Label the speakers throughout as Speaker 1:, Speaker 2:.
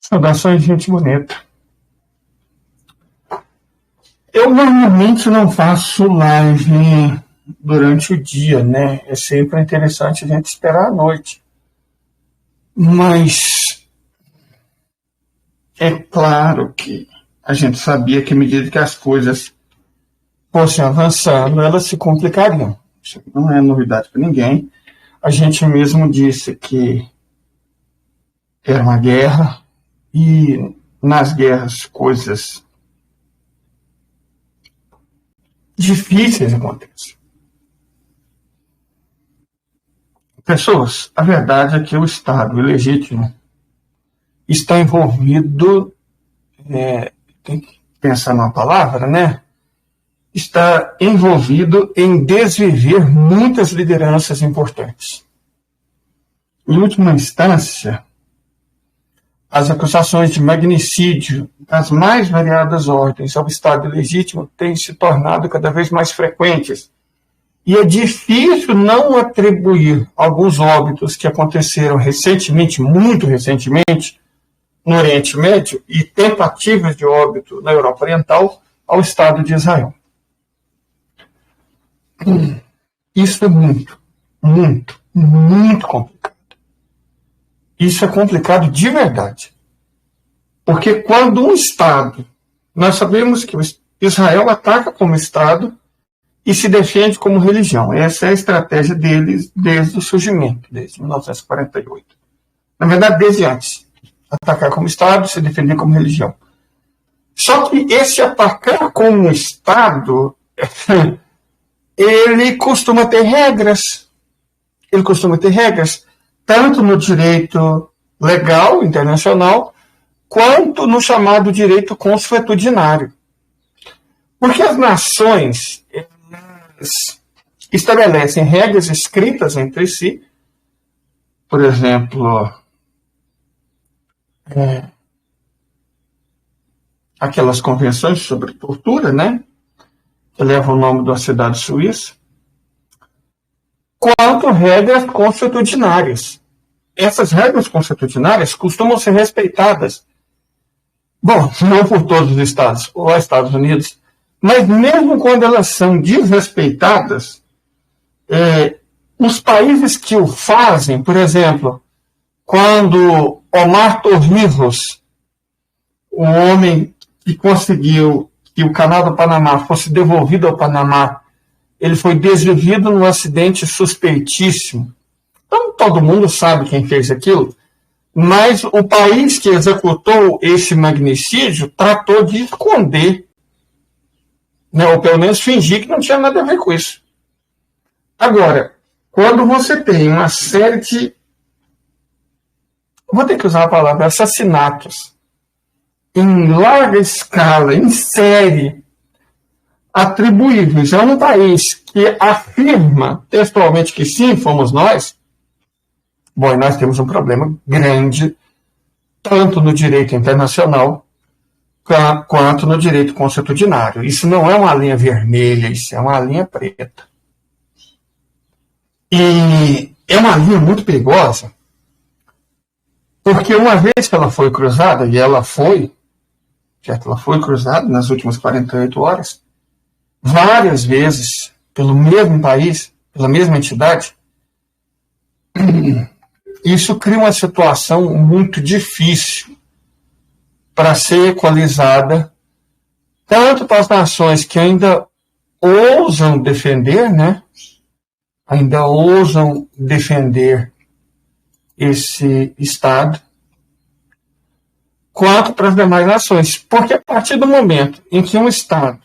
Speaker 1: Saudações, gente bonita. Eu normalmente não faço live durante o dia, né? É sempre interessante a gente esperar a noite. Mas é claro que a gente sabia que à medida que as coisas fossem avançando, elas se complicariam. Isso não é novidade para ninguém. A gente mesmo disse que era uma guerra e nas guerras coisas difíceis acontecem. Pessoas, a verdade é que o Estado ilegítimo está envolvido, tem que pensar numa palavra, né? Está envolvido em desviver muitas lideranças importantes. Em última instância, as acusações de magnicídio das mais variadas ordens ao Estado ilegítimo têm se tornado cada vez mais frequentes. E é difícil não atribuir alguns óbitos que aconteceram recentemente, muito recentemente, no Oriente Médio e tentativas de óbito na Europa Oriental ao Estado de Israel. Isso é muito, muito, muito complicado. Isso é complicado de verdade. Porque quando um Estado, nós sabemos que Israel ataca como Estado e se defende como religião. Essa é a estratégia deles desde o surgimento, desde 1948. Na verdade, desde antes. Atacar como Estado, se defender como religião. Só que esse atacar como Estado, ele costuma ter regras. Ele costuma ter regras, tanto no direito legal internacional, quanto no chamado direito consuetudinário. Porque as nações estabelecem regras escritas entre si, por exemplo, aquelas convenções sobre tortura, né, que levam o nome da cidade suíça, quanto regras consuetudinárias. Essas regras consuetudinárias costumam ser respeitadas, bom, não por todos os estados, ou Estados Unidos, mas mesmo quando elas são desrespeitadas, os países que o fazem, por exemplo, quando Omar Torrijos, o homem que conseguiu que o canal do Panamá fosse devolvido ao Panamá, ele foi desvivido num acidente suspeitíssimo. Então, todo mundo sabe quem fez aquilo, mas o país que executou esse magnicídio tratou de esconder, né, ou pelo menos fingir que não tinha nada a ver com isso. Agora, quando você tem uma série de, vou ter que usar a palavra, assassinatos, em larga escala, em série, atribuíveis a um país que afirma textualmente que sim, fomos nós, bom, e nós temos um problema grande, tanto no direito internacional, quanto no direito consuetudinário. Isso não é uma linha vermelha, isso é uma linha preta. E é uma linha muito perigosa, porque uma vez que ela foi cruzada, e ela foi cruzada nas últimas 48 horas, várias vezes, pelo mesmo país, pela mesma entidade, isso cria uma situação muito difícil para ser equalizada, tanto para as nações que ainda ousam defender, né? Ainda ousam defender esse Estado, quanto para as demais nações. Porque a partir do momento em que um Estado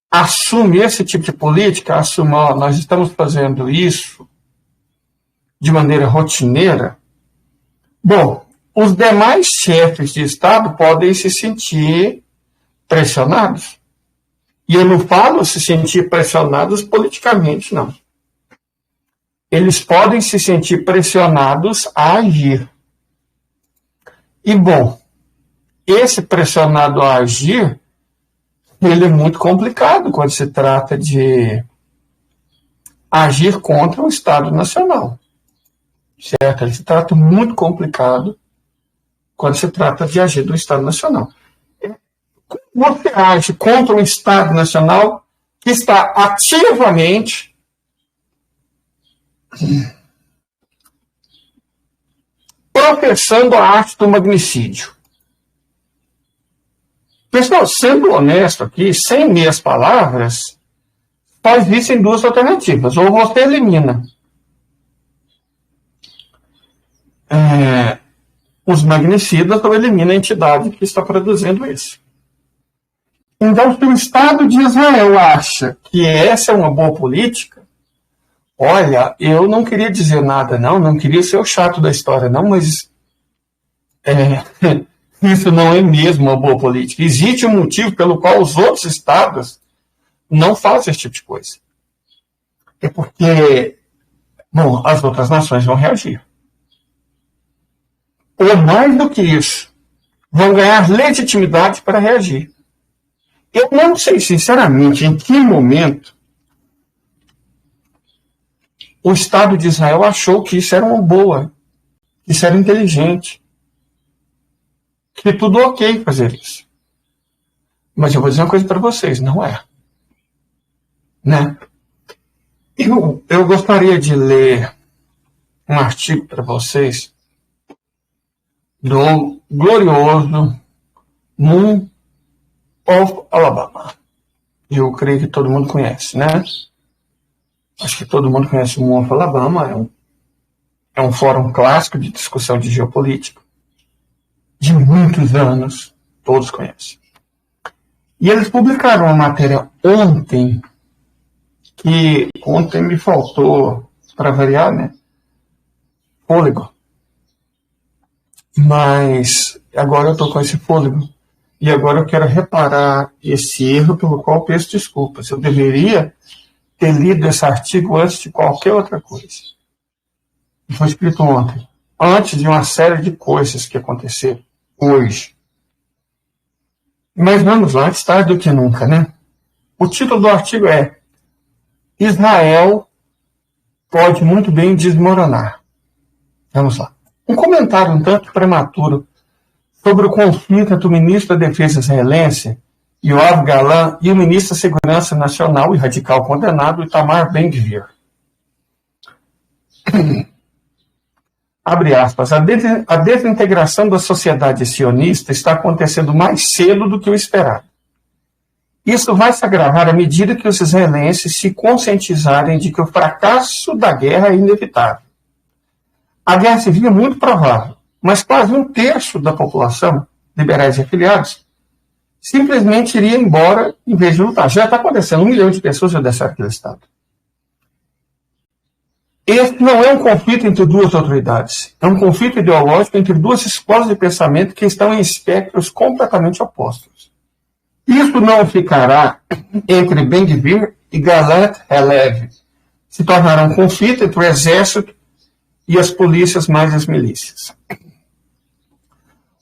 Speaker 1: assume esse tipo de política, assume, nós estamos fazendo isso de maneira rotineira, bom, os demais chefes de Estado podem se sentir pressionados. E eu não falo se sentir pressionados politicamente, não. Eles podem se sentir pressionados a agir. E, bom, esse pressionado a agir ele é muito complicado quando se trata de agir contra o Estado Nacional. Certo? Ele se trata muito complicado quando se trata de agir do Estado Nacional. Como você age contra um Estado Nacional que está ativamente professando a arte do magnicídio? Pessoal, sendo honesto aqui, sem meias palavras, só existem duas alternativas. Ou você elimina os magnicidas ou elimina a entidade que está produzindo isso. Então, se o Estado de Israel acha que essa é uma boa política, olha, eu não queria dizer nada, não queria ser o chato da história, não, mas isso não é mesmo uma boa política. Existe um motivo pelo qual os outros estados não fazem esse tipo de coisa. É porque, bom, as outras nações vão reagir. Ou mais do que isso, vão ganhar legitimidade para reagir. Eu não sei, sinceramente, em que momento o Estado de Israel achou que isso era uma boa, que isso era inteligente, que tudo ok fazer isso. Mas eu vou dizer uma coisa para vocês, não é. Né? Eu gostaria de ler um artigo para vocês do glorioso Moon of Alabama. Eu creio que todo mundo conhece, né? Acho que todo mundo conhece o Moon of Alabama. É um fórum clássico de discussão de geopolítica. De muitos anos. Todos conhecem. E eles publicaram uma matéria ontem, que ontem me faltou, para variar, né? Fôlego. Mas agora eu estou com esse fôlego. E agora eu quero reparar esse erro pelo qual peço desculpas. Eu deveria ter lido esse artigo antes de qualquer outra coisa. Foi escrito ontem, antes de uma série de coisas que aconteceram hoje. Mas vamos lá, antes tarde do que nunca, né? O título do artigo é Israel pode muito bem desmoronar. Vamos lá. Um comentário um tanto prematuro sobre o conflito entre o ministro da Defesa israelense, Yoav Gallant, e o ministro da Segurança Nacional e radical condenado, Itamar Ben-Gvir. Abre aspas. A desintegração da sociedade sionista está acontecendo mais cedo do que o esperado. Isso vai se agravar à medida que os israelenses se conscientizarem de que o fracasso da guerra é inevitável. A guerra civil é muito provável, mas quase um terço da população, liberais e afiliados, simplesmente iria embora em vez de lutar. Já está acontecendo, 1 milhão de pessoas já deixaram aquele estado. Esse não é um conflito entre duas autoridades, é um conflito ideológico entre duas escolas de pensamento que estão em espectros completamente opostos. Isso não ficará entre Ben-Gvir e Gallant Halevi. Se tornará um conflito entre o exército e as polícias mais as milícias.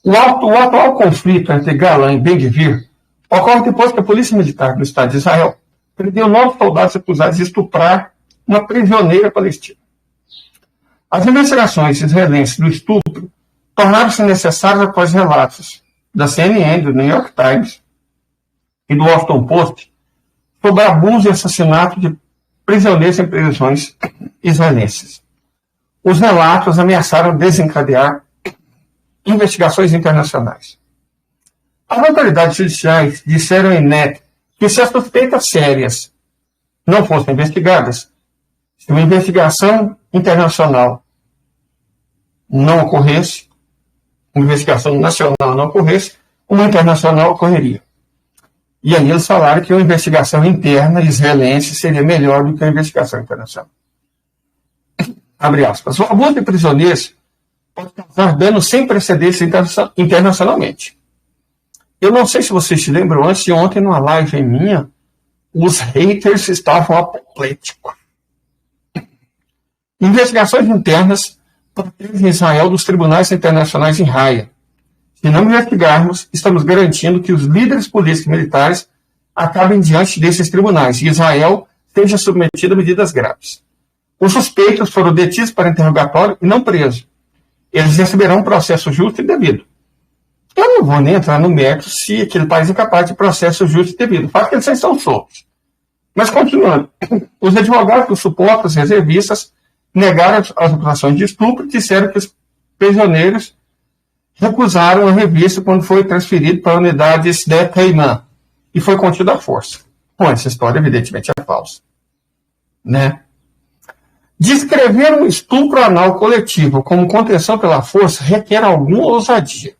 Speaker 1: O atual conflito entre Gallant e Ben-Gvir ocorre depois que a Polícia Militar do Estado de Israel prendeu 9 soldados acusados de estuprar uma prisioneira palestina. As investigações israelenses do estupro tornaram-se necessárias após relatos da CNN, do New York Times e do Washington Post sobre abuso e assassinato de prisioneiros em prisões israelenses. Os relatos ameaçaram desencadear investigações internacionais. As autoridades judiciais disseram em net que se as suspeitas sérias não fossem investigadas, se uma investigação internacional não ocorresse, uma investigação nacional não ocorresse, uma internacional ocorreria. E aí eles falaram que uma investigação interna israelense seria melhor do que a investigação internacional. Abre aspas. O abuso de prisioneiros pode causar danos sem precedentes internacionalmente. Eu não sei se vocês se lembram, antes de ontem, numa live minha, os haters estavam apopléticos. Investigações internas protegem Israel dos tribunais internacionais em Haia. Se não investigarmos, estamos garantindo que os líderes políticos e militares acabem diante desses tribunais e Israel seja submetido a medidas graves. Os suspeitos foram detidos para interrogatório e não presos. Eles receberão um processo justo e devido. Eu não vou nem entrar no mérito se aquele país é capaz de processo justo e devido. O fato é que eles já estão soltos. Mas, continuando, os advogados dos supostos reservistas negaram as acusações de estupro e disseram que os prisioneiros recusaram a revista quando foi transferido para a unidade Sde Teiman e foi contido à força. Bom, essa história, evidentemente, é falsa. Né? Descrever um estupro anal coletivo como contenção pela força requer alguma ousadia.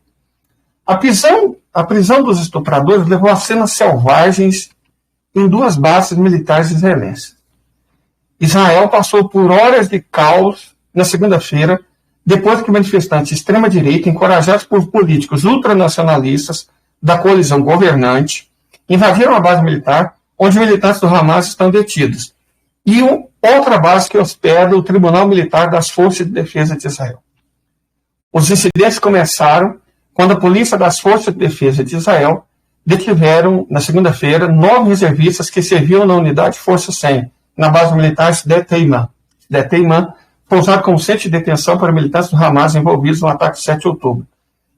Speaker 1: A prisão dos estupradores levou a cenas selvagens em 2 bases militares israelenses. Israel passou por horas de caos na segunda-feira, depois que manifestantes de extrema-direita, encorajados por políticos ultranacionalistas da coalizão governante, invadiram a base militar, onde militantes do Hamas estão detidos, e outra base que hospeda o Tribunal Militar das Forças de Defesa de Israel. Os incidentes começaram quando a polícia das Forças de Defesa de Israel detiveram, na segunda-feira, 9 reservistas que serviam na unidade Força 100, na base militar Sde Teiman. Sde Teiman foi usado como centro de detenção para militantes do Hamas envolvidos no ataque de 7 de outubro.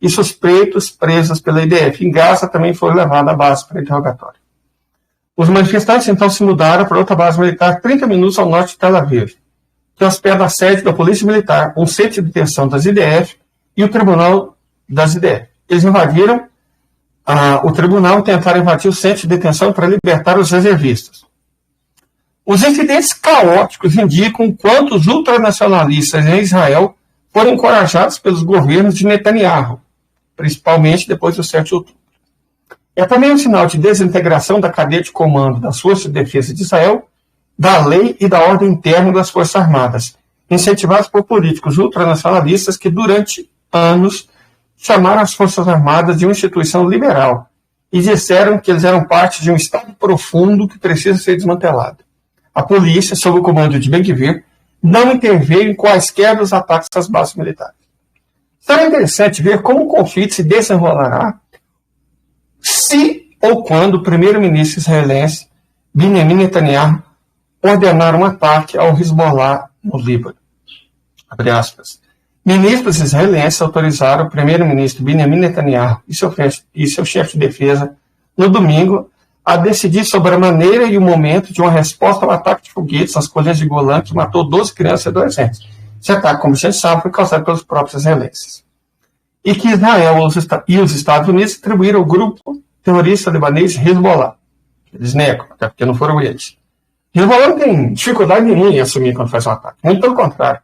Speaker 1: E suspeitos presos pela IDF em Gaza também foram levados à base para interrogatório. Os manifestantes então se mudaram para outra base militar 30 minutos ao norte de Tel Aviv, que hospeda a sede da Polícia Militar, um centro de detenção das IDF e o Tribunal das IDF. Eles invadiram o tribunal e tentaram invadir o centro de detenção para libertar os reservistas. Os incidentes caóticos indicam quanto os ultranacionalistas em Israel foram encorajados pelos governos de Netanyahu, principalmente depois do 7 de outubro. É também um sinal de desintegração da cadeia de comando das Forças de Defesa de Israel, da lei e da ordem interna das Forças Armadas, incentivados por políticos ultranacionalistas que, durante anos, chamaram as Forças Armadas de uma instituição liberal e disseram que eles eram parte de um Estado profundo que precisa ser desmantelado. A polícia, sob o comando de Ben-Gvir, não interveio em quaisquer dos ataques às bases militares. Será interessante ver como o conflito se desenrolará se ou quando o primeiro-ministro israelense Benjamin Netanyahu ordenar um ataque ao Hezbollah no Líbano. Abre aspas. Ministros israelenses autorizaram o primeiro-ministro Benjamin Netanyahu e seu chefe de defesa no domingo a decidir sobre a maneira e o momento de uma resposta ao ataque de foguetes nas colinas de Golã que matou 12 crianças e adolescentes. Esse ataque, como a gente sabe, foi causado pelos próprios israelenses. E que Israel e os Estados Unidos atribuíram ao grupo terrorista libanês Hezbollah. Eles negam, até porque não foram eles. Hezbollah não tem dificuldade nenhuma em assumir quando faz um ataque. Muito pelo contrário.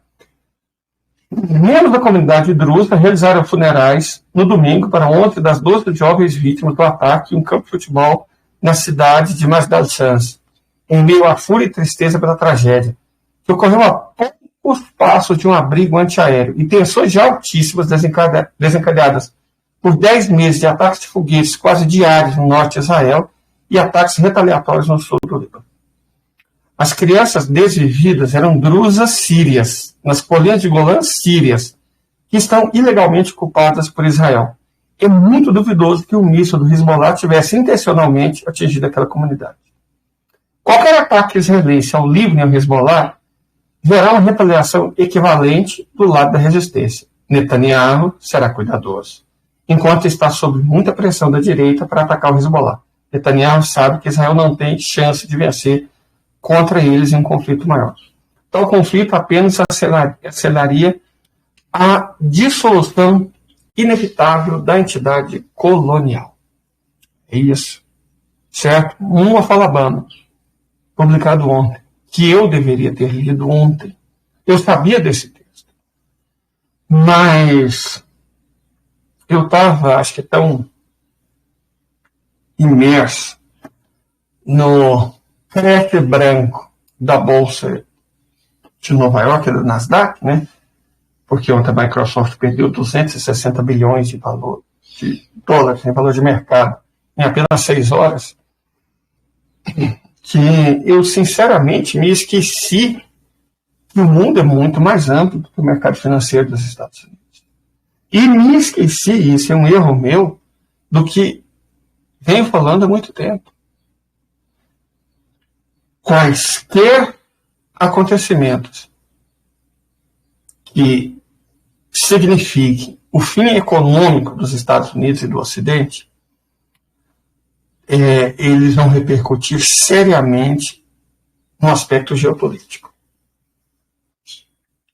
Speaker 1: Membros da comunidade drusa realizaram funerais no domingo para 11 das 12 jovens vítimas do ataque em um campo de futebol na cidade de Masdal Shams, em meio à fúria e tristeza pela tragédia, que ocorreu a poucos passos de um abrigo antiaéreo e tensões já altíssimas desencadeadas por 10 meses de ataques de foguetes quase diários no norte de Israel e ataques retaliatórios no sul do Líbano. As crianças desvividas eram drusas sírias, nas colinas de Golã sírias, que estão ilegalmente ocupadas por Israel. É muito duvidoso que o míssil do Hezbollah tivesse intencionalmente atingido aquela comunidade. Qualquer ataque israelense ao Líbano e ao Hezbollah verá uma retaliação equivalente do lado da resistência. Netanyahu será cuidadoso, enquanto está sob muita pressão da direita para atacar o Hezbollah. Netanyahu sabe que Israel não tem chance de vencer contra eles em um conflito maior. Tal conflito apenas aceleraria a dissolução inevitável da entidade colonial. É isso. Certo? Uma Falabama, publicado ontem, que eu deveria ter lido ontem. Eu sabia desse texto. Mas eu estava, acho que tão imerso no creche branco da Bolsa de Nova York, do Nasdaq, né? Porque ontem a Microsoft perdeu 260 bilhões de dólares em valor de mercado em apenas 6 horas, que eu sinceramente me esqueci que o mundo é muito mais amplo do que o mercado financeiro dos Estados Unidos. E me esqueci, isso é um erro meu, do que venho falando há muito tempo. quaisquer acontecimentos que signifiquem o fim econômico dos Estados Unidos e do Ocidente, eles vão repercutir seriamente no aspecto geopolítico.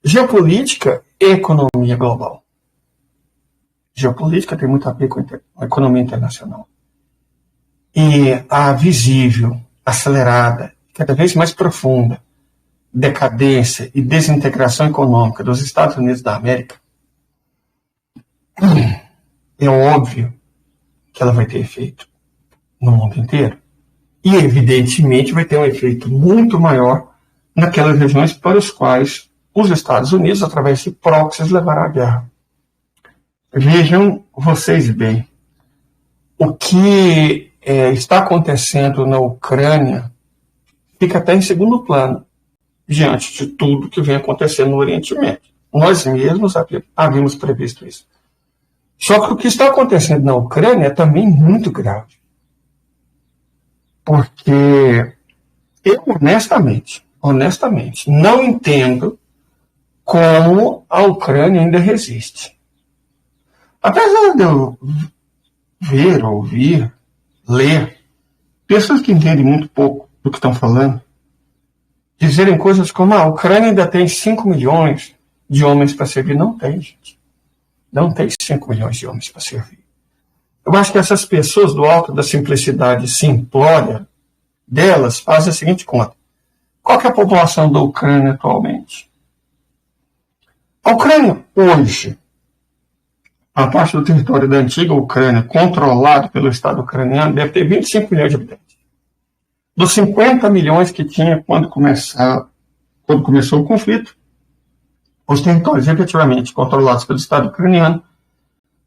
Speaker 1: Geopolítica e economia global. Geopolítica tem muito a ver com a economia internacional. E a visível, acelerada, cada vez mais profunda decadência e desintegração econômica dos Estados Unidos da América, é óbvio que ela vai ter efeito no mundo inteiro. E, evidentemente, vai ter um efeito muito maior naquelas regiões para as quais os Estados Unidos, através de proxies, levará a guerra. Vejam vocês bem, o que está acontecendo na Ucrânia fica até em segundo plano, diante de tudo que vem acontecendo no Oriente Médio. Nós mesmos havíamos previsto isso. Só que o que está acontecendo na Ucrânia é também muito grave. Porque eu, honestamente, não entendo como a Ucrânia ainda resiste. Apesar de eu ver, ouvir, ler, pessoas que entendem muito pouco do que estão falando, dizerem coisas como a Ucrânia ainda tem 5 milhões de homens para servir. Não tem, gente. Não tem 5 milhões de homens para servir. Eu acho que essas pessoas, do alto da simplicidade simplória delas, fazem a seguinte conta. Qual que é a população da Ucrânia atualmente? A Ucrânia, hoje, a parte do território da antiga Ucrânia, controlado pelo Estado ucraniano, deve ter 25 milhões de habitantes. Dos 50 milhões que tinha quando começou o conflito, os territórios efetivamente controlados pelo Estado ucraniano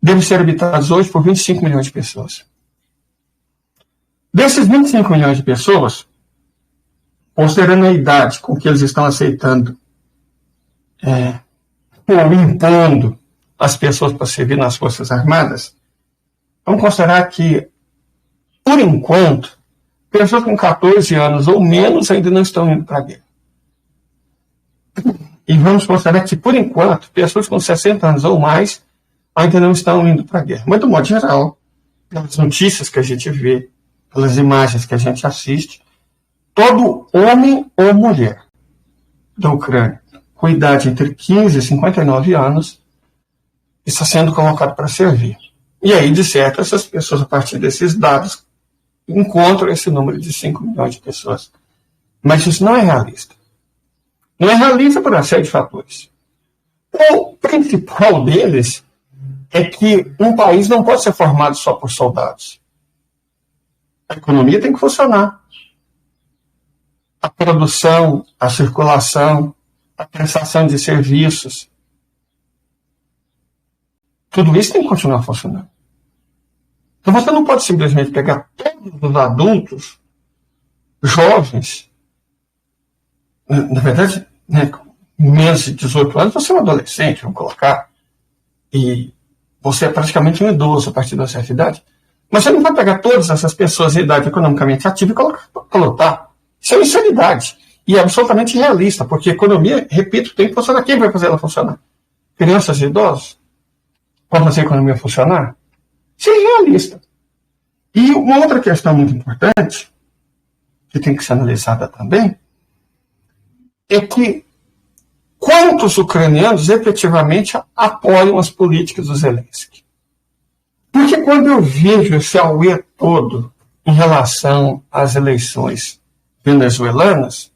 Speaker 1: devem ser habitados hoje por 25 milhões de pessoas. Desses 25 milhões de pessoas, considerando a idade com que eles estão aceitando ou impondo as pessoas para servir nas Forças Armadas, vamos considerar que, por enquanto, pessoas com 14 anos ou menos ainda não estão indo para a guerra. E vamos considerar que, por enquanto, pessoas com 60 anos ou mais ainda não estão indo para a guerra. Mas, do modo geral, pelas notícias que a gente vê, pelas imagens que a gente assiste, todo homem ou mulher da Ucrânia, com idade entre 15 e 59 anos, está sendo colocado para servir. E aí, de certo, essas pessoas, a partir desses dados, encontram esse número de 5 milhões de pessoas. Mas isso não é realista. Não é realista por uma série de fatores. O principal deles é que um país não pode ser formado só por soldados. A economia tem que funcionar. A produção, a circulação, a prestação de serviços, tudo isso tem que continuar funcionando. Então você não pode simplesmente pegar todos os adultos, jovens, na verdade, com menos de 18 anos, você é um adolescente, vamos colocar, e você é praticamente um idoso a partir de uma certa idade, mas você não vai pegar todas essas pessoas em idade economicamente ativa e colocar para lutar. Isso é insanidade. E é absolutamente realista, porque a economia, repito, tem que funcionar. Quem vai fazer ela funcionar? Crianças e idosos? Para fazer a economia funcionar? Isso é realista. E uma outra questão muito importante, que tem que ser analisada também, é que quantos ucranianos efetivamente apoiam as políticas do Zelensky? Porque quando eu vejo esse auê todo em relação às eleições venezuelanas,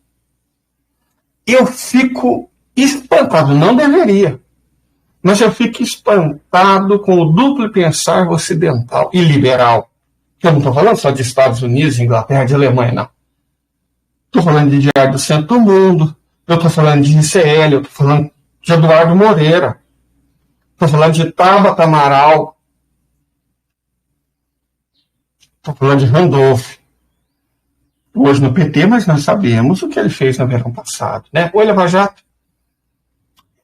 Speaker 1: eu fico espantado, não deveria, mas eu fico espantado com o duplo pensar ocidental e liberal. Eu não estou falando só de Estados Unidos, Inglaterra, de Alemanha, não. Estou falando de Diário do Centro do Mundo, eu estou falando de ICL, eu estou falando de Eduardo Moreira, estou falando de Tabata Amaral, estou falando de Randolph. Hoje no PT, mas nós sabemos o que ele fez no verão passado, né? Oi, Lava Jato.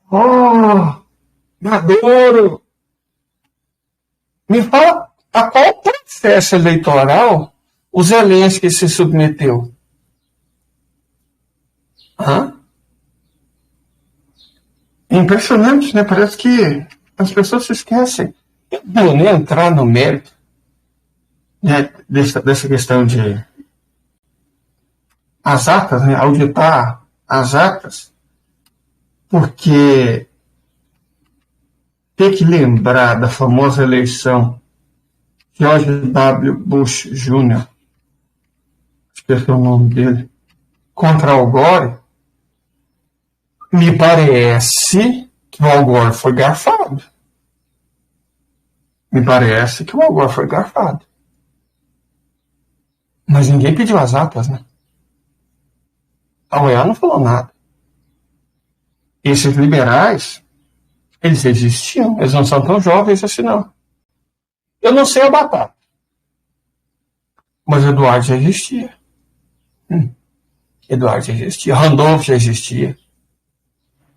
Speaker 1: Oh, Maduro. Me fala a qual processo eleitoral o Zelensky se submeteu? Hã? É impressionante, né? Parece que as pessoas se esquecem. Eu não vou nem entrar no mérito, né, dessa questão de as atas, né? Auditar as atas, porque tem que lembrar da famosa eleição George W. Bush Jr., esqueci o nome dele, contra Al Gore. Me parece que o Al Gore foi garfado. Mas ninguém pediu as atas, né? A OEA não falou nada. Esses liberais, eles existiam, eles não são tão jovens assim, não. Eu não sei a batata, mas Eduardo já existia. Eduardo já existia, Randolph já existia,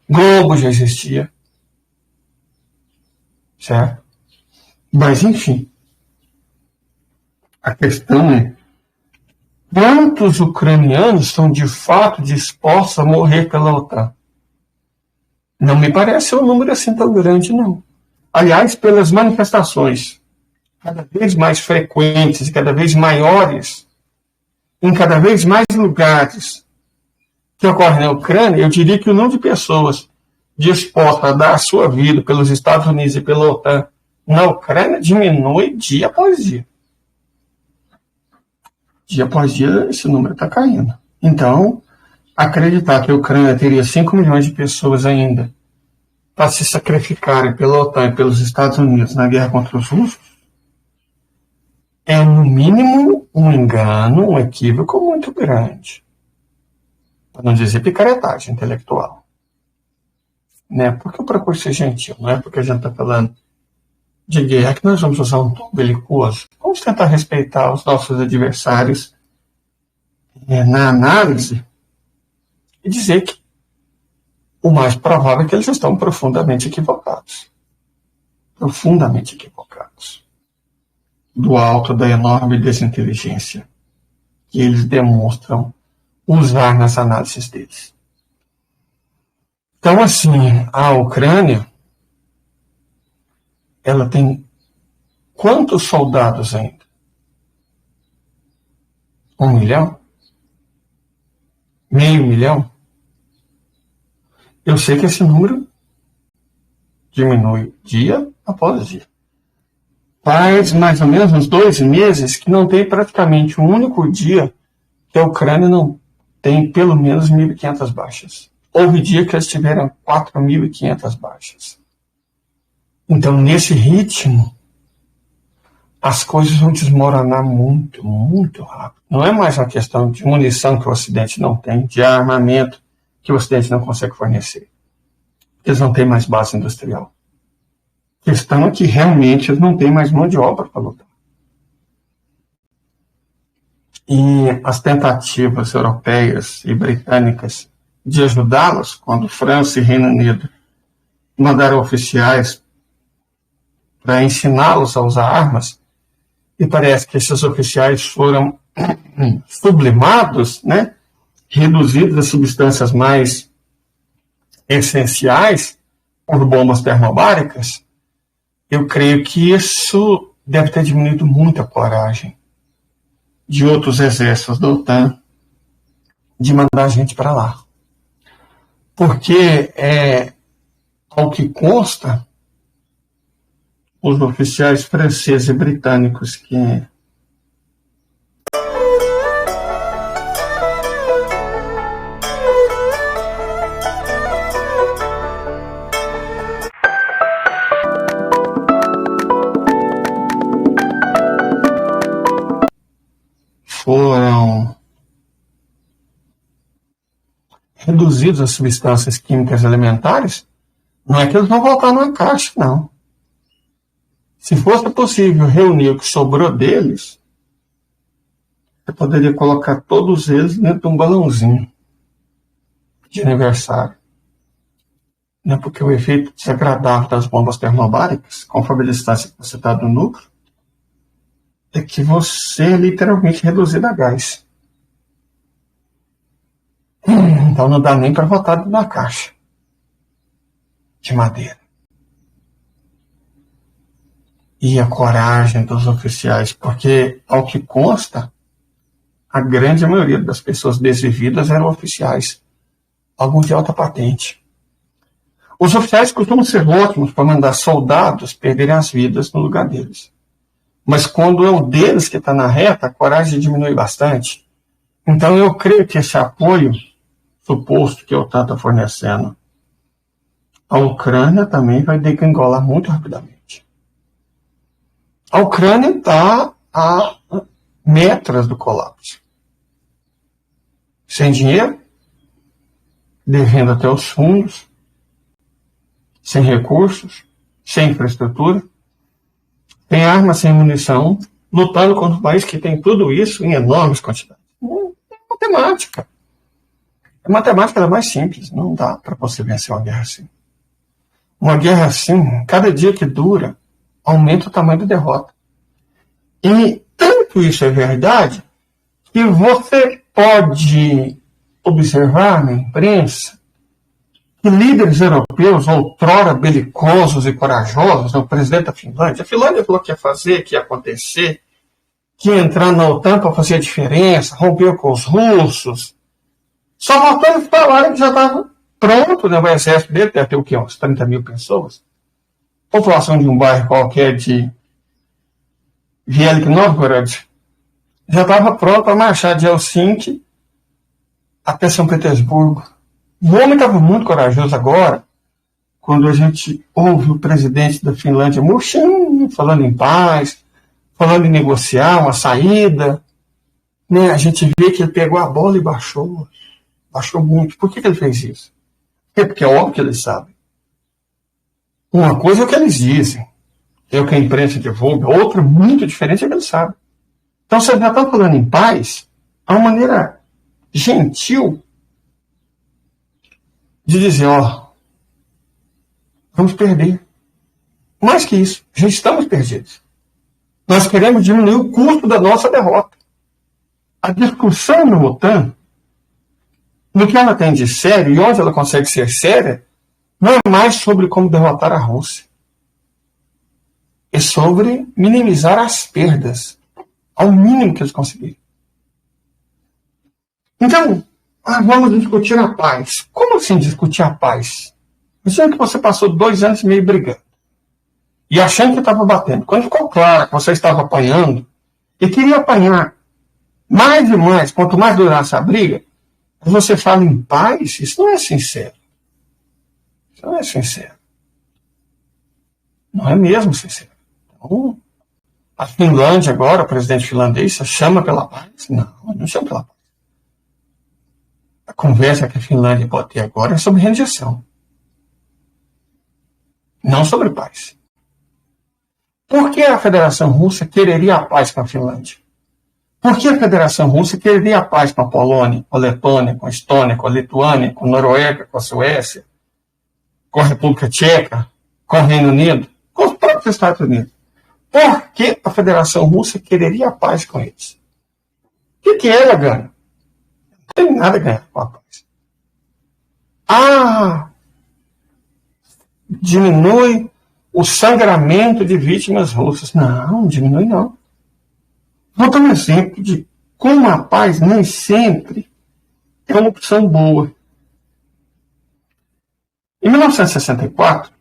Speaker 1: Globo já existia, certo? Mas, enfim, a questão é quantos ucranianos estão de fato dispostos a morrer pela OTAN? Não me parece um número assim tão grande, não. Aliás, pelas manifestações cada vez mais frequentes, cada vez maiores, em cada vez mais lugares que ocorrem na Ucrânia, eu diria que o número de pessoas dispostas a dar a sua vida pelos Estados Unidos e pela OTAN na Ucrânia diminui dia após dia. Dia após dia, esse número está caindo. Então, acreditar que a Ucrânia teria 5 milhões de pessoas ainda para se sacrificarem pela OTAN e pelos Estados Unidos na guerra contra os russos é, no mínimo, um engano, um equívoco muito grande. Para não dizer picaretagem intelectual. Né? Porque eu procuro ser gentil, não é porque a gente está falando de guerra que nós vamos usar um tom belicoso. Vamos tentar respeitar os nossos adversários na análise e dizer que o mais provável é que eles estão profundamente equivocados. Profundamente equivocados. Do alto da enorme desinteligência que eles demonstram usar nas análises deles. Então, assim, a Ucrânia, ela tem quantos soldados ainda? 1 milhão? Meio milhão? Eu sei que esse número diminui dia após dia. Faz mais ou menos uns 2 meses que não tem praticamente um único dia que a Ucrânia não tem pelo menos 1.500 baixas. Houve dia que eles tiveram 4.500 baixas. Então, nesse ritmo, as coisas vão desmoronar muito, muito rápido. Não é mais uma questão de munição que o Ocidente não tem, de armamento que o Ocidente não consegue fornecer. Eles não têm mais base industrial. A questão é que realmente eles não têm mais mão de obra para lutar. E as tentativas europeias e britânicas de ajudá-los, quando França e Reino Unido mandaram oficiais para ensiná-los a usar armas, e parece que esses oficiais foram sublimados, né, reduzidos a substâncias mais essenciais por bombas termobáricas. Eu creio que isso deve ter diminuído muito a coragem de outros exércitos da OTAN de mandar gente para lá. Porque, ao que consta, os oficiais franceses e britânicos que foram reduzidos a substâncias químicas elementares, não é que eles vão voltar numa caixa, não. Se fosse possível reunir o que sobrou deles, você poderia colocar todos eles dentro de um balãozinho de aniversário. Não é porque o efeito desagradável das bombas termobáricas, conforme a distância que você está do núcleo, é que você é literalmente reduzido a gás. Então não dá nem para votar na caixa de madeira. E a coragem dos oficiais, porque, ao que consta, a grande maioria das pessoas desvividas eram oficiais, alguns de alta patente. Os oficiais costumam ser ótimos para mandar soldados perderem as vidas no lugar deles. Mas quando é o deles que está na reta, a coragem diminui bastante. Então eu creio que esse apoio suposto que a OTAN está fornecendo a Ucrânia também vai degringolar muito rapidamente. A Ucrânia está a metros do colapso. Sem dinheiro, devendo até os fundos, sem recursos, sem infraestrutura, sem armas, sem munição, lutando contra um país que tem tudo isso em enormes quantidades. É matemática. A matemática é mais simples. Não dá para você vencer uma guerra assim. Uma guerra assim, cada dia que dura, aumenta o tamanho da derrota. E tanto isso é verdade que você pode observar na imprensa que líderes europeus, outrora belicosos e corajosos, o presidente da Finlândia, a Finlândia falou que ia fazer, que ia acontecer, que ia entrar na OTAN para fazer a diferença, rompeu com os russos. Só faltou eles falarem que já estava pronto, né? O exército dele deve ter o quê? Uns 30 mil pessoas. População de um bairro qualquer de Velik Novgorod já estava pronto para marchar de Helsinki até São Petersburgo. O homem estava muito corajoso agora, quando a gente ouve o presidente da Finlândia murchinho, falando em paz, falando em negociar uma saída. Né? A gente vê que ele pegou a bola e baixou muito. Por que ele fez isso? Porque é óbvio que eles sabem. Uma coisa é o que eles dizem, é o que a imprensa divulga, outra muito diferente é o que eles sabem. Então, se eles já estão falando em paz, há uma maneira gentil de dizer, vamos perder. Mais que isso, já estamos perdidos. Nós queremos diminuir o custo da nossa derrota. A discussão na OTAN, no que ela tem de sério e onde ela consegue ser séria, não é mais sobre como derrotar a Rússia. É sobre minimizar as perdas, ao mínimo que eles conseguirem. Então, vamos discutir a paz. Como assim discutir a paz? Imagina que você passou 2 anos e meio brigando. E achando que estava batendo. Quando ficou claro que você estava apanhando, e queria apanhar mais e mais, quanto mais durasse a briga, você fala em paz, isso não é sincero. Isso não é sincero. Não é mesmo sincero. Então, a Finlândia agora, o presidente finlandês, chama pela paz? Não chama pela paz. A conversa que a Finlândia pode ter agora é sobre rendição. Não sobre paz. Por que a Federação Russa quereria a paz com a Finlândia? Por que a Federação Russa quereria a paz com a Polônia, com a Letônia, com a Estônia, com a Lituânia, com a Noruega, com a Suécia, com a República Tcheca, com o Reino Unido, com os próprios Estados Unidos? Por que a Federação Russa quereria a paz com eles? O que ela ganha? Não tem nada a ganhar com a paz. Diminui o sangramento de vítimas russas. Não diminui não. Vou dar um exemplo de como a paz nem sempre é uma opção boa. Em 1964,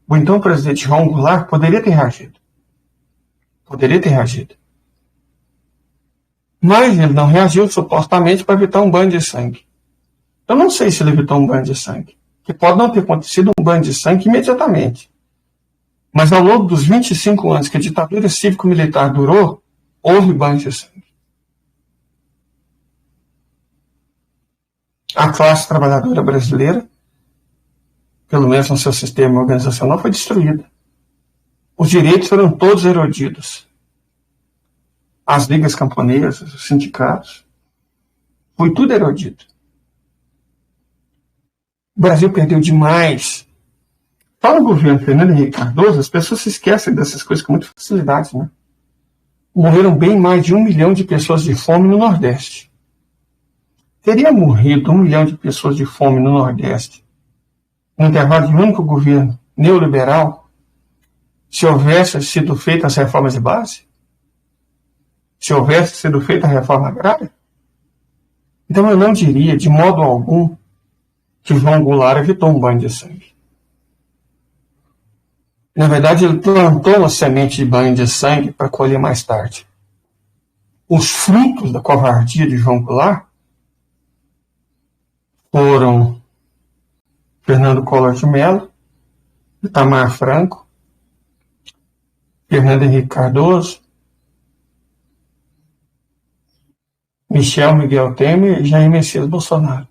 Speaker 1: o então presidente João Goulart poderia ter reagido. Mas ele não reagiu supostamente para evitar um banho de sangue. Eu não sei se ele evitou um banho de sangue, que pode não ter acontecido um banho de sangue imediatamente. Mas ao longo dos 25 anos que a ditadura cívico-militar durou, houve banho de sangue. A classe trabalhadora brasileira, pelo menos no seu sistema organizacional, foi destruída. Os direitos foram todos erodidos. As ligas camponesas, os sindicatos, foi tudo erodido. O Brasil perdeu demais. Para o governo Fernando Henrique Cardoso, as pessoas se esquecem dessas coisas com muita facilidade, né? Morreram bem mais de 1 milhão de pessoas de fome no Nordeste. teria morrido 1 milhão de pessoas de fome no Nordeste, no intervalo de um único governo neoliberal, se houvesse sido feitas as reformas de base? Se houvesse sido feita a reforma agrária? Então eu não diria, de modo algum, que João Goulart evitou um banho de sangue. Na verdade, ele plantou uma semente de banho de sangue para colher mais tarde. Os frutos da covardia de João Goulart foram Fernando Collor de Mello, Itamar Franco, Fernando Henrique Cardoso, Miguel Temer e Jair Messias Bolsonaro.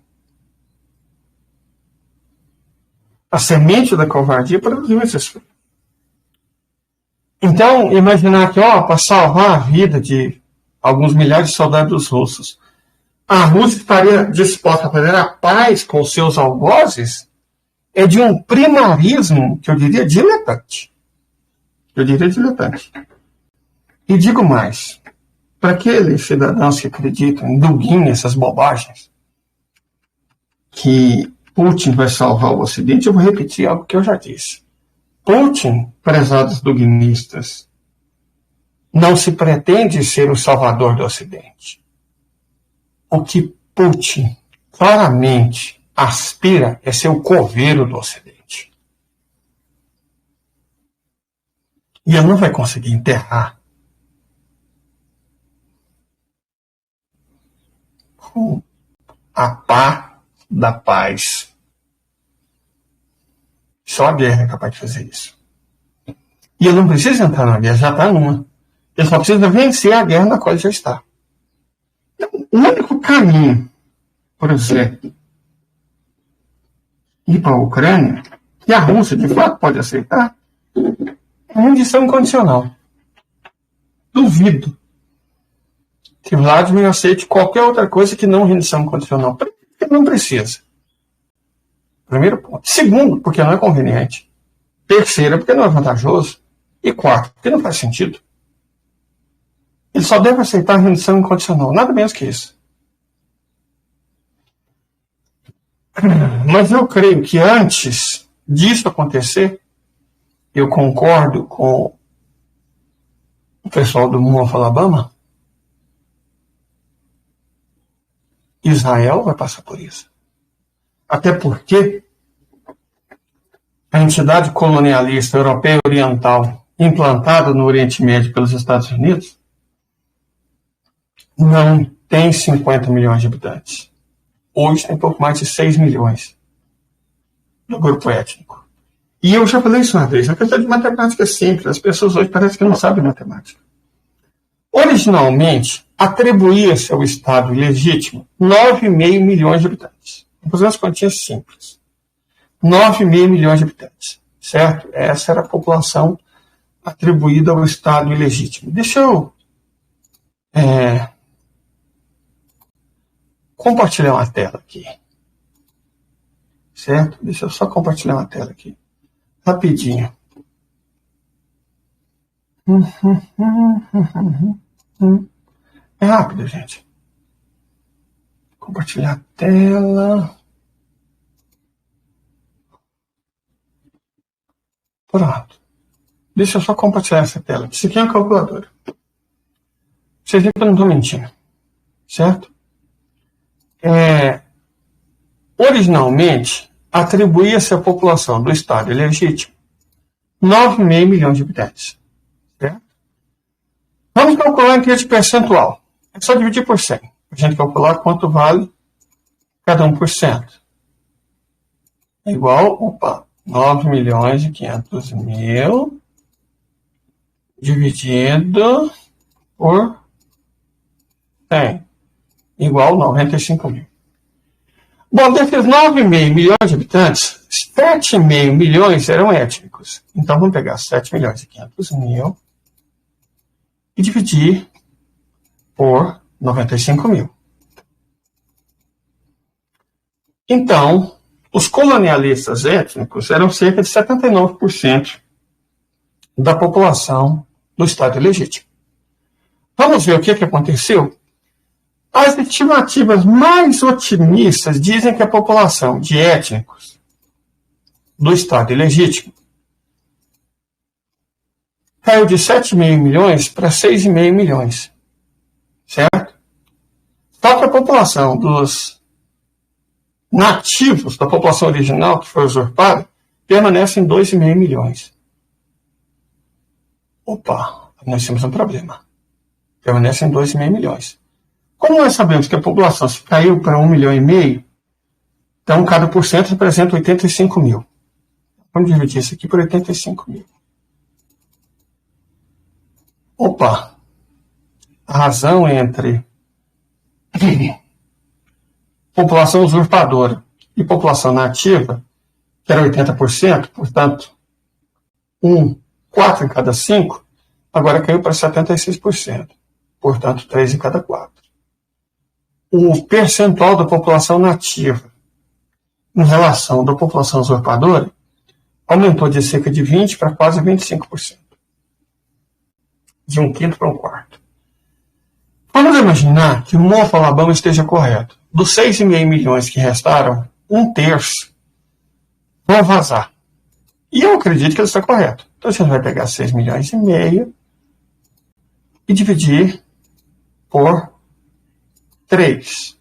Speaker 1: A semente da covardia produziu esses frutos. Então, imaginar que, para salvar a vida de alguns milhares de soldados russos, a Rússia estaria disposta a fazer a paz com os seus algozes, é de um primarismo, que eu diria diletante. E digo mais, para aqueles cidadãos que acreditam em Dugin, essas bobagens, que Putin vai salvar o Ocidente, eu vou repetir algo que eu já disse. Putin, prezados duguinistas, não se pretende ser o salvador do Ocidente. O que Putin claramente aspira é ser o coveiro do Ocidente. E ele não vai conseguir enterrar com a pá da paz. Só a guerra é capaz de fazer isso. E ele não precisa entrar na guerra, já está numa. Ele só precisa vencer a guerra na qual ele já está. O único caminho, por exemplo, ir para a Ucrânia, que a Rússia de fato pode aceitar, é rendição incondicional. Duvido que Vladimir aceite qualquer outra coisa que não rendição incondicional. Porque não precisa. Primeiro ponto. Segundo, porque não é conveniente. Terceiro, porque não é vantajoso. E quarto, porque não faz sentido. Ele só deve aceitar a rendição incondicional. Nada menos que isso. Mas eu creio que antes disso acontecer, eu concordo com o pessoal do Moore Alabama, Israel vai passar por isso. Até porque a entidade colonialista europeia oriental implantada no Oriente Médio pelos Estados Unidos não tem 50 milhões de habitantes. Hoje tem pouco mais de 6 milhões no grupo étnico. E eu já falei isso uma vez, a questão de matemática é simples, as pessoas hoje parecem que não sabem matemática. Originalmente, atribuía-se ao Estado ilegítimo 9,5 milhões de habitantes. Vou fazer umas continhas simples. 9,5 milhões de habitantes, certo? Essa era a população atribuída ao Estado ilegítimo. Deixa eu compartilhar uma tela aqui. Certo? Deixa eu só compartilhar uma tela aqui. Rapidinho. É rápido, gente. Compartilhar a tela. Pronto. Deixa eu só compartilhar essa tela. Isso aqui é uma calculadora. Vocês viram que eu não estou mentindo. Certo? Originalmente, atribuía-se à população do Estado ilegítimo 9,5 milhões de habitantes. Certo? Vamos calcular em termos de percentual. É só dividir por 100. Para a gente calcular quanto vale cada 1%. É igual, 9 milhões e 500 mil dividido por 100. Igual 95 mil. Bom, desses 9,5 milhões de habitantes, 7,5 milhões eram étnicos. Então, vamos pegar 7 milhões e 500 mil e dividir por 95 mil. Então, os colonialistas étnicos eram cerca de 79% da população do Estado ilegítimo. Vamos ver o que aconteceu? As estimativas mais otimistas dizem que a população de étnicos do Estado ilegítimo caiu de 7,5 milhões para 6,5 milhões. Certo? Só que a população dos nativos, da população original que foi usurpada, permanece em 2,5 milhões. Opa, nós temos um problema. Permanece em 2,5 milhões. Como nós sabemos que a população se caiu para 1,5 milhão, então cada por cento representa 85 mil. Vamos dividir isso aqui por 85 mil. Opa, a razão entre população usurpadora e população nativa, que era 80%, portanto, 4 em cada 5, agora caiu para 76%, portanto, 3 em cada 4. O percentual da população nativa em relação da população usurpadora aumentou de cerca de 20% para quase 25%. De 1/5 para 1/4. Vamos imaginar que o Mofa Alabama esteja correto. Dos 6,5 milhões que restaram, 1/3 vão vazar. E eu acredito que ele está correto. Então você vai pegar 6,5 milhões e dividir por 3.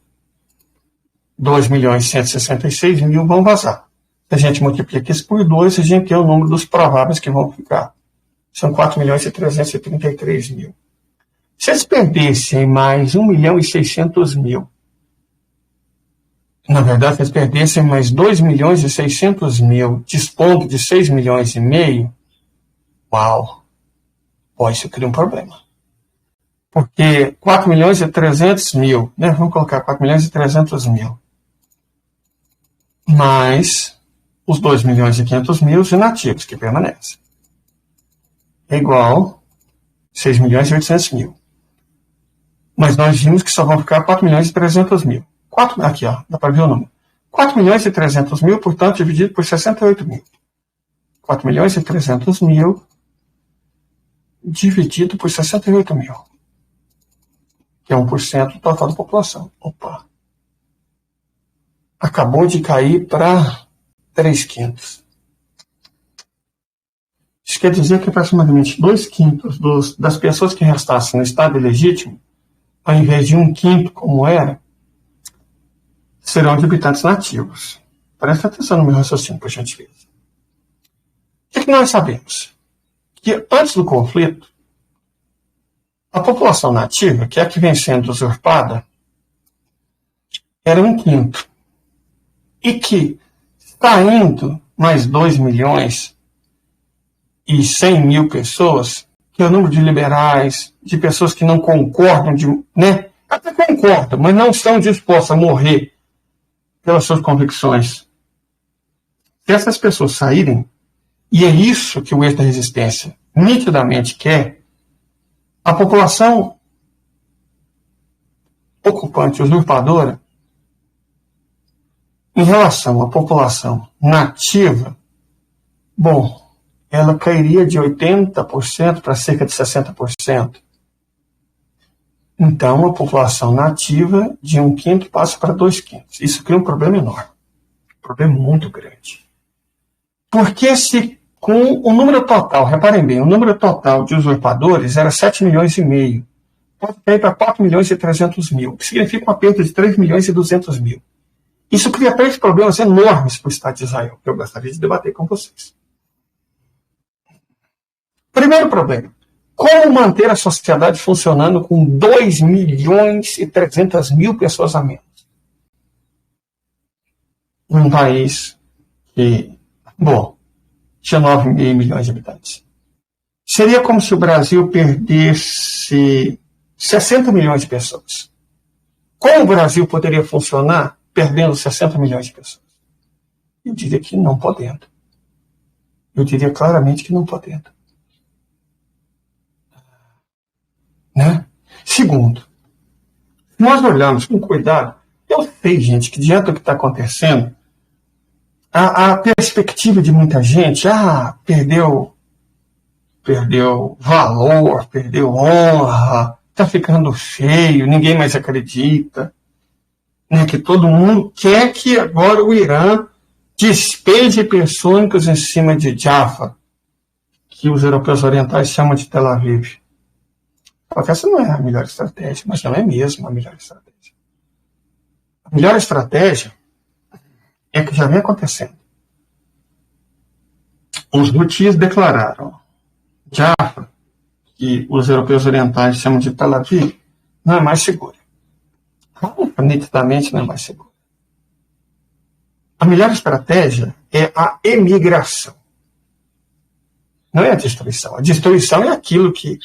Speaker 1: 2.166.000 vão vazar. Se a gente multiplica isso por 2, a gente tem o número dos prováveis que vão ficar. São 4.333.000. Se eles perdessem mais 1.600.000, na verdade, se eles perdessem mais 2.600.000, dispondo de 6,5 milhões, uau, isso cria um problema. Porque 4.300.000, né? Vamos colocar 4.300.000, mais os 2.500.000 de nativos que permanecem. É igual 6.800.000. Mas nós vimos que só vão ficar 4.300.000. Aqui, ó, dá para ver o número. 4.300.000, portanto, dividido por 68.000. 4.300.000 dividido por 68.000. Que é 1% do total da população. Opa! Acabou de cair para 3/5. Isso quer dizer que aproximadamente 2/5 das pessoas que restassem no estado ilegítimo, ao invés de 1/5 como era, serão de habitantes nativos. Presta atenção no meu raciocínio, por gentileza. O que nós sabemos? Que antes do conflito, a população nativa, que é a que vem sendo usurpada, era 1/5. E que está indo mais 2.100.000 pessoas, que é o número de liberais, de pessoas que não concordam, né? Até concordam, mas não estão dispostas a morrer pelas suas convicções. Se essas pessoas saírem, e é isso que o eixo da resistência nitidamente quer, a população ocupante, usurpadora, em relação à população nativa, ela cairia de 80% para cerca de 60%. Então, a população nativa de 1/5 passa para 2/5. Isso cria um problema enorme. Um problema muito grande. Porque se com o número total, reparem bem, o número total de usurpadores era 7,5 milhões, pode cair para 4.300.000, que significa uma perda de 3.200.000. Isso cria 3 problemas enormes para o Estado de Israel, que eu gostaria de debater com vocês. Primeiro problema. Como manter a sociedade funcionando com 2.300.000 pessoas a menos? Um país que, tinha 9,5 milhões de habitantes. Seria como se o Brasil perdesse 60 milhões de pessoas. Como o Brasil poderia funcionar perdendo 60 milhões de pessoas? Eu diria que não podendo. Eu diria claramente que não podendo. Né? Segundo, nós olhamos com cuidado, eu sei, gente, que diante do que está acontecendo, a perspectiva de muita gente, perdeu valor, perdeu honra, está ficando feio, ninguém mais acredita, né, que todo mundo quer que agora o Irã despeje hipersônicos em cima de Jaffa, que os europeus orientais chamam de Tel Aviv. Porque essa não é a melhor estratégia, mas não é mesmo a melhor estratégia. A melhor estratégia é que já vem acontecendo. Os Houthis declararam Jaffa, que os europeus orientais chamam de Tel Aviv, não é mais segura. Nitidamente não é mais segura. A melhor estratégia é a emigração. Não é a destruição. A destruição é aquilo que,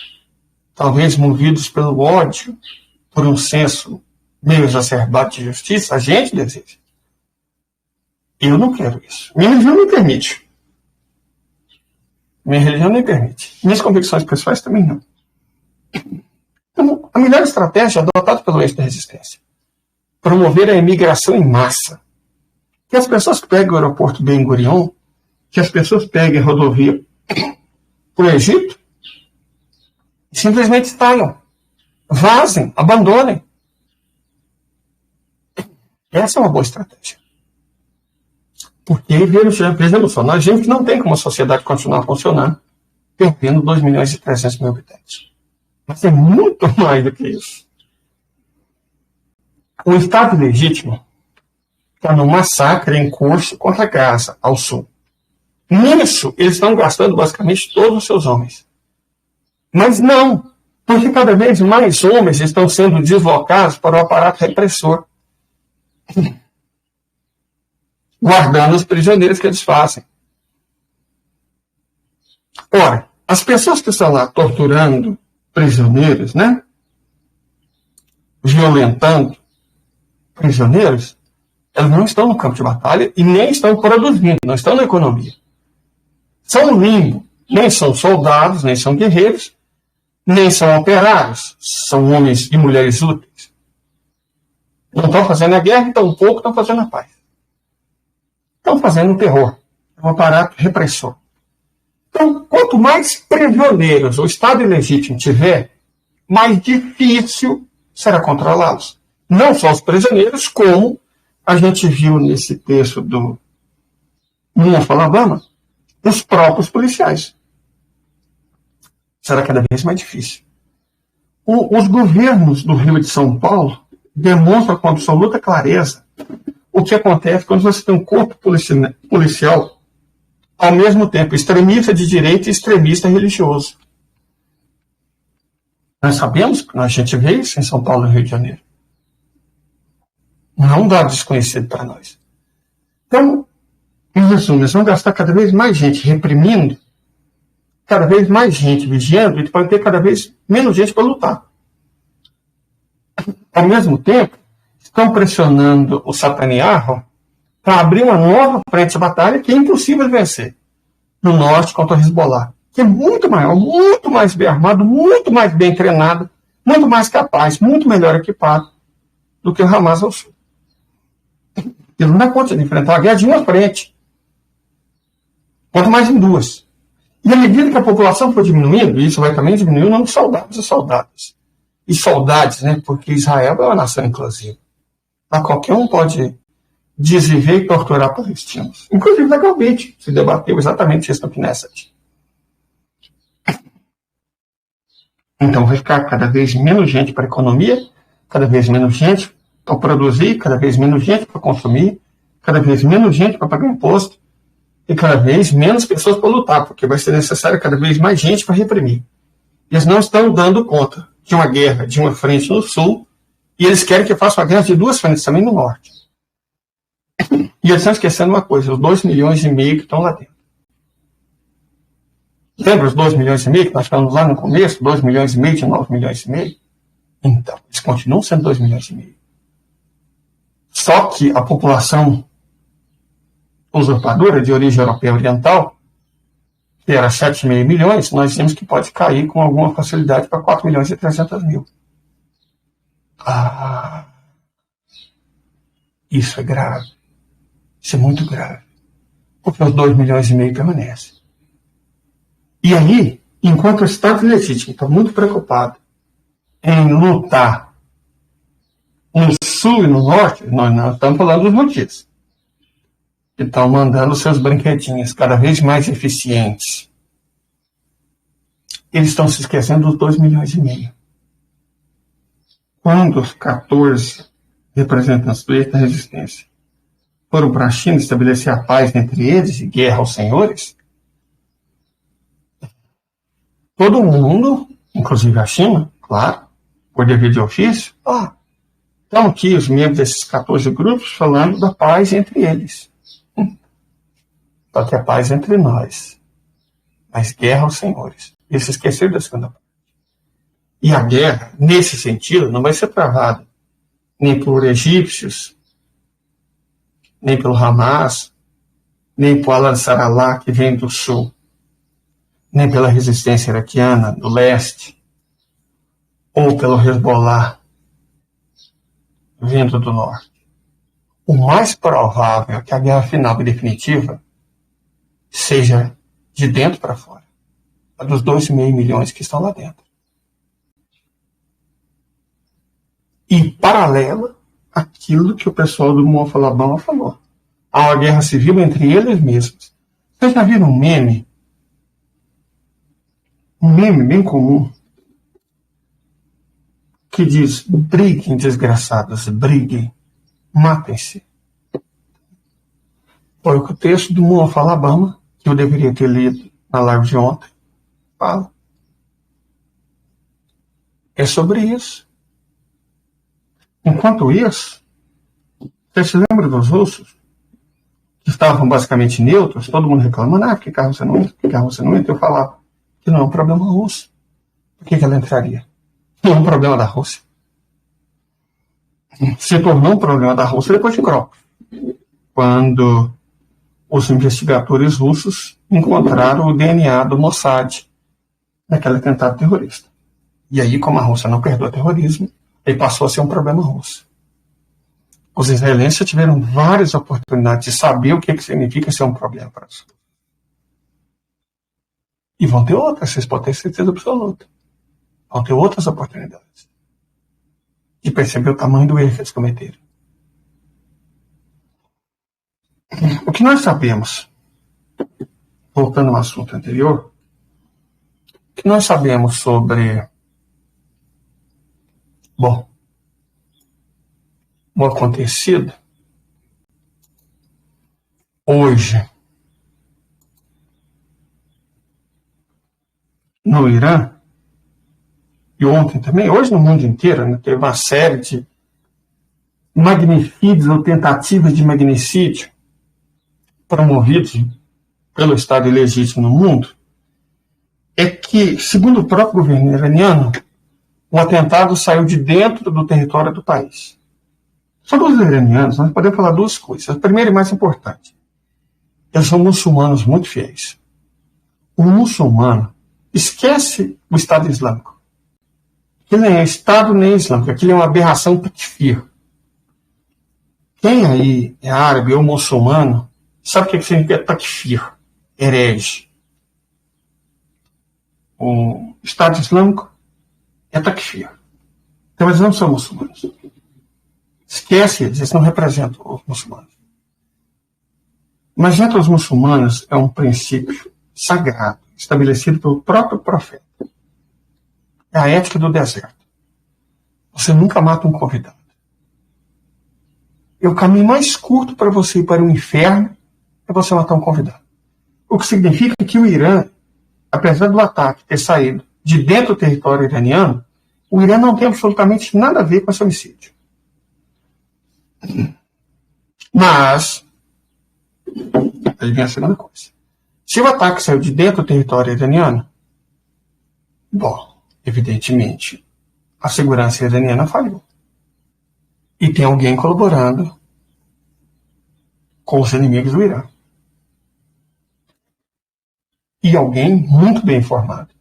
Speaker 1: talvez movidos pelo ódio, por um senso meio exacerbado de justiça, a gente deseja. Eu não quero isso. Minha religião não permite. Minha religião nem permite. Minhas convicções pessoais também não. Então, a melhor estratégia é adotada pelo eixo da resistência. Promover a imigração em massa. Que as pessoas peguem o aeroporto Ben Gurion, que as pessoas peguem a rodovia para o Egito, e simplesmente saiam. Vazem, abandonem. Essa é uma boa estratégia. Porque, vejamos só, nós vemos que não tem como a sociedade continuar funcionando perdendo 2.300.000 habitantes. Mas é muito mais do que isso. O Estado legítimo está no massacre em curso contra Gaza, ao sul. Nisso, eles estão gastando basicamente todos os seus homens. Mas não, porque cada vez mais homens estão sendo deslocados para o aparato repressor, guardando os prisioneiros que eles fazem. Ora, as pessoas que estão lá torturando prisioneiros, né? Violentando prisioneiros, elas não estão no campo de batalha e nem estão produzindo, não estão na economia. São um limbo. Nem são soldados, nem são guerreiros, nem são operários. São homens e mulheres úteis. Não estão fazendo a guerra e tampouco estão fazendo a paz. Estão fazendo o terror. É um aparato repressor. Então, quanto mais prisioneiros o Estado ilegítimo tiver, mais difícil será controlá-los. Não só os prisioneiros, como a gente viu nesse texto do North Alabama, os próprios policiais. Será cada vez mais difícil. Os governos do Rio e de São Paulo demonstram com absoluta clareza o que acontece quando você tem um corpo policial ao mesmo tempo extremista de direita e extremista religioso. Nós sabemos, a gente vê isso em São Paulo e Rio de Janeiro. Não é um dado desconhecido para nós. Então, em resumo, nós vamos gastar cada vez mais gente reprimindo, cada vez mais gente vigiando, e pode ter cada vez menos gente para lutar. Ao mesmo tempo, estão pressionando o Netanyahu para abrir uma nova frente de batalha que é impossível de vencer. No norte, contra o Hezbollah, que é muito maior, muito mais bem armado, muito mais bem treinado, muito mais capaz, muito melhor equipado do que o Hamas ao sul. Ele não dá conta de enfrentar a guerra de uma frente, quanto mais em duas. E à medida que a população for diminuindo, e isso vai também diminuir o número de soldados e soldadas. E soldados, né? Porque Israel é uma nação inclusiva. Lá qualquer um pode desviver e torturar palestinos. Inclusive legalmente. Se debateu exatamente isso no Knesset. Então vai ficar cada vez menos gente para a economia, cada vez menos gente para produzir, cada vez menos gente para consumir, cada vez menos gente para pagar imposto, e cada vez menos pessoas para lutar, porque vai ser necessário cada vez mais gente para reprimir. Eles não estão dando conta de uma guerra de uma frente no sul, e eles querem que faça uma guerra de duas frentes também no norte. E eles estão esquecendo uma coisa, os 2,5 milhões que estão lá dentro. Lembra os 2,5 milhões que nós falamos lá no começo? 2,5 milhões de 9,5 milhões? Então, eles continuam sendo 2,5 milhões. Só que a população usurpadora de origem europeia oriental, que era 7,5 milhões, nós vimos que pode cair com alguma facilidade para 4,3 milhões. Isso é grave. Isso é muito grave. Porque os 2,5 milhões permanecem. E aí, enquanto o Estado legítimo está muito preocupado em lutar no sul e no norte, nós não estamos falando dos motivos, que estão mandando seus brinquedinhos cada vez mais eficientes. Eles estão se esquecendo dos 2,5 milhões. Quando os 14 representantes do eixo da resistência foram para a China estabelecer a paz entre eles e guerra aos senhores, todo mundo, inclusive a China, claro, por dever de ofício, estão aqui os membros desses 14 grupos falando da paz entre eles. Só que a paz entre nós, mas guerra aos senhores. Eles se esqueceram da segunda parte. E a guerra, nesse sentido, não vai ser travada nem por egípcios, nem pelo Hamas, nem por Al-Ansarallah, que vem do sul, nem pela resistência iraquiana do leste, ou pelo Hezbollah, vindo do norte. O mais provável é que a guerra final e definitiva seja de dentro para fora, a dos 2,5 milhões que estão lá dentro. E paralela àquilo que o pessoal do Monte Alabama falou. Há uma guerra civil entre eles mesmos. Vocês já viram um meme? Um meme bem comum, que diz: briguem, desgraçados, briguem, matem-se. Foi o que o texto do Monte Alabama, que eu deveria ter lido na live de ontem, fala. É sobre isso. Enquanto isso, você se lembra dos russos, que estavam basicamente neutros, todo mundo reclamando, que carro você não entra, que carro você não entra, eu falava que não é um problema russo. Por que ela entraria? Não é um problema da Rússia. Se tornou um problema da Rússia depois de Krop, quando os investigadores russos encontraram o DNA do Mossad naquele atentado terrorista. E aí, como a Rússia não perdoa terrorismo, aí passou a ser um problema russo. Os israelenses tiveram várias oportunidades de saber o que significa ser um problema para eles. E vão ter outras, vocês podem ter certeza absoluta. Vão ter outras oportunidades de perceber o tamanho do erro que eles cometeram. O que nós sabemos, voltando ao assunto anterior, o que nós sabemos sobre o acontecido hoje no Irã, e ontem também, hoje no mundo inteiro, né, teve uma série de magnicídios ou tentativas de magnicídio promovidos pelo Estado ilegítimo no mundo, é que, segundo o próprio governo iraniano, o atentado saiu de dentro do território do país. Sobre os iranianos, nós podemos falar duas coisas. A primeira e mais importante: eles são muçulmanos muito fiéis. O muçulmano esquece o Estado Islâmico. Ele nem é Estado nem é Islâmico. Aquilo é uma aberração takfir. Quem aí é árabe ou muçulmano sabe o que significa takfir, herege. O Estado Islâmico é takfir. Então eles não são muçulmanos. Esquece eles, eles não representam os muçulmanos. Mas entre os muçulmanos é um princípio sagrado, estabelecido pelo próprio profeta. É a ética do deserto. Você nunca mata um convidado. E o caminho mais curto para você ir para o inferno é você matar um convidado. O que significa que o Irã, apesar do ataque ter saído de dentro do território iraniano, o Irã não tem absolutamente nada a ver com esse homicídio. Mas, aí vem a segunda coisa. Se o ataque saiu de dentro do território iraniano, evidentemente, a segurança iraniana falhou. E tem alguém colaborando com os inimigos do Irã. E alguém muito bem informado.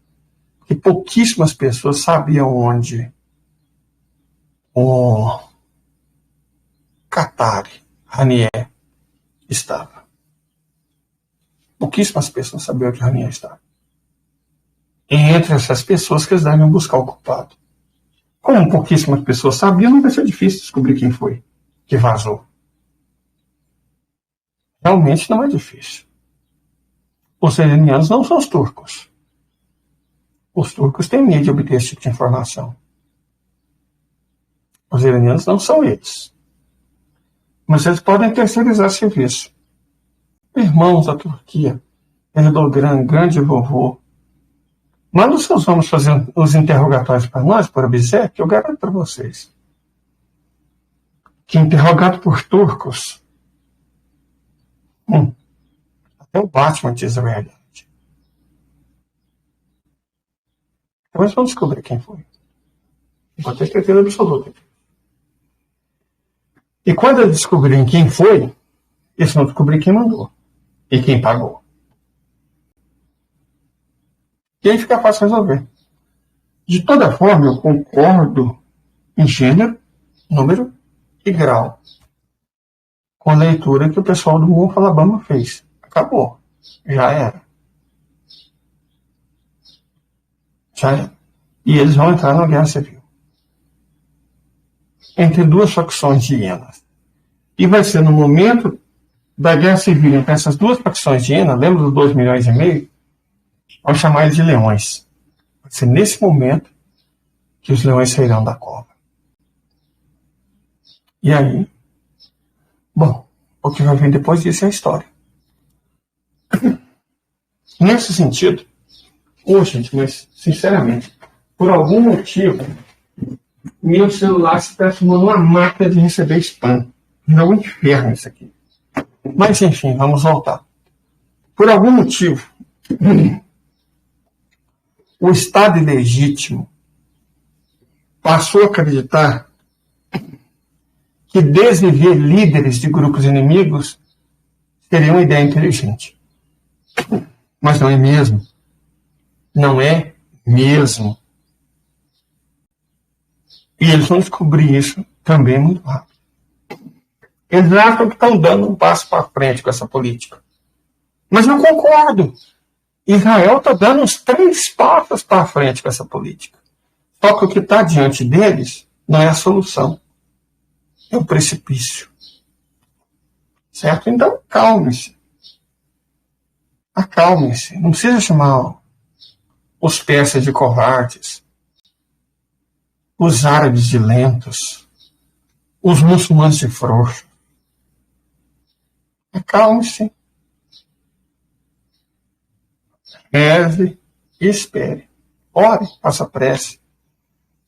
Speaker 1: Porque pouquíssimas pessoas sabiam onde o Qatari Ranier estava. Pouquíssimas pessoas sabiam onde Ranier estava. E entre essas pessoas que eles devem buscar o culpado. Como pouquíssimas pessoas sabiam, não vai ser difícil descobrir quem foi que vazou. Realmente não é difícil. Os iranianos não são os turcos. Os turcos têm medo de obter esse tipo de informação. Os iranianos não são eles. Mas eles podem terceirizar serviço. Irmãos da Turquia, Erdogan, grande vovô, manda os seus homens fazer os interrogatórios para nós, por Abizek, que eu garanto para vocês que interrogado por turcos, até o Batman diz a verdade. Então eles vão descobrir quem foi. Vou ter certeza absoluta. E quando eles descobrirem quem foi, eles vão descobrir quem mandou e quem pagou. E aí fica fácil resolver. De toda forma, eu concordo em gênero, número e grau com a leitura que o pessoal do Morro Alabama fez. Acabou. Já era. Já era. E eles vão entrar na guerra civil. Entre duas facções de hienas. E vai ser no momento da guerra civil entre essas duas facções de hienas, lembra dos 2,5 milhões? Vão chamar eles de leões. Vai ser nesse momento que os leões sairão da cova. E aí, bom, o que vai vir depois disso é a história. Nesse sentido, gente, mas sinceramente, por algum motivo, meu celular se transformou numa máquina de receber spam. É um inferno isso aqui. Mas enfim, vamos voltar. Por algum motivo, o Estado ilegítimo passou a acreditar que desviver líderes de grupos inimigos seria uma ideia inteligente. Mas não é mesmo. Não é mesmo. E eles vão descobrir isso também muito rápido. Eles acham que estão dando um passo para frente com essa política. Mas não concordo. Israel está dando uns 3 passos para frente com essa política. Só que o que está diante deles não é a solução. É o precipício. Certo? Então, acalme-se. Acalme-se. Não precisa chamar os persas de covardes, os árabes de lentos, os muçulmanos de frouxos. Acalme-se. Reze e espere. Ore, faça prece.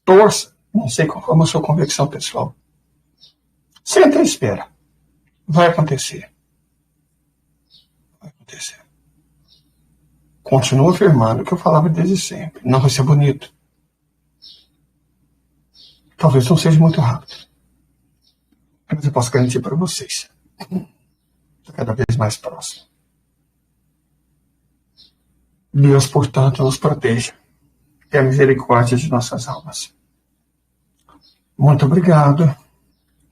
Speaker 1: Torça. Não sei qual é a sua convicção pessoal. Senta e espera. Vai acontecer. Vai acontecer. Continuo afirmando o que eu falava desde sempre. Não vai ser bonito. Talvez não seja muito rápido. Mas eu posso garantir para vocês. Estou cada vez mais próximo. Deus, portanto, nos proteja. E a misericórdia de nossas almas. Muito obrigado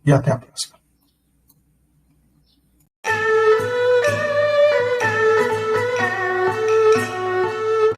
Speaker 1: e até a próxima.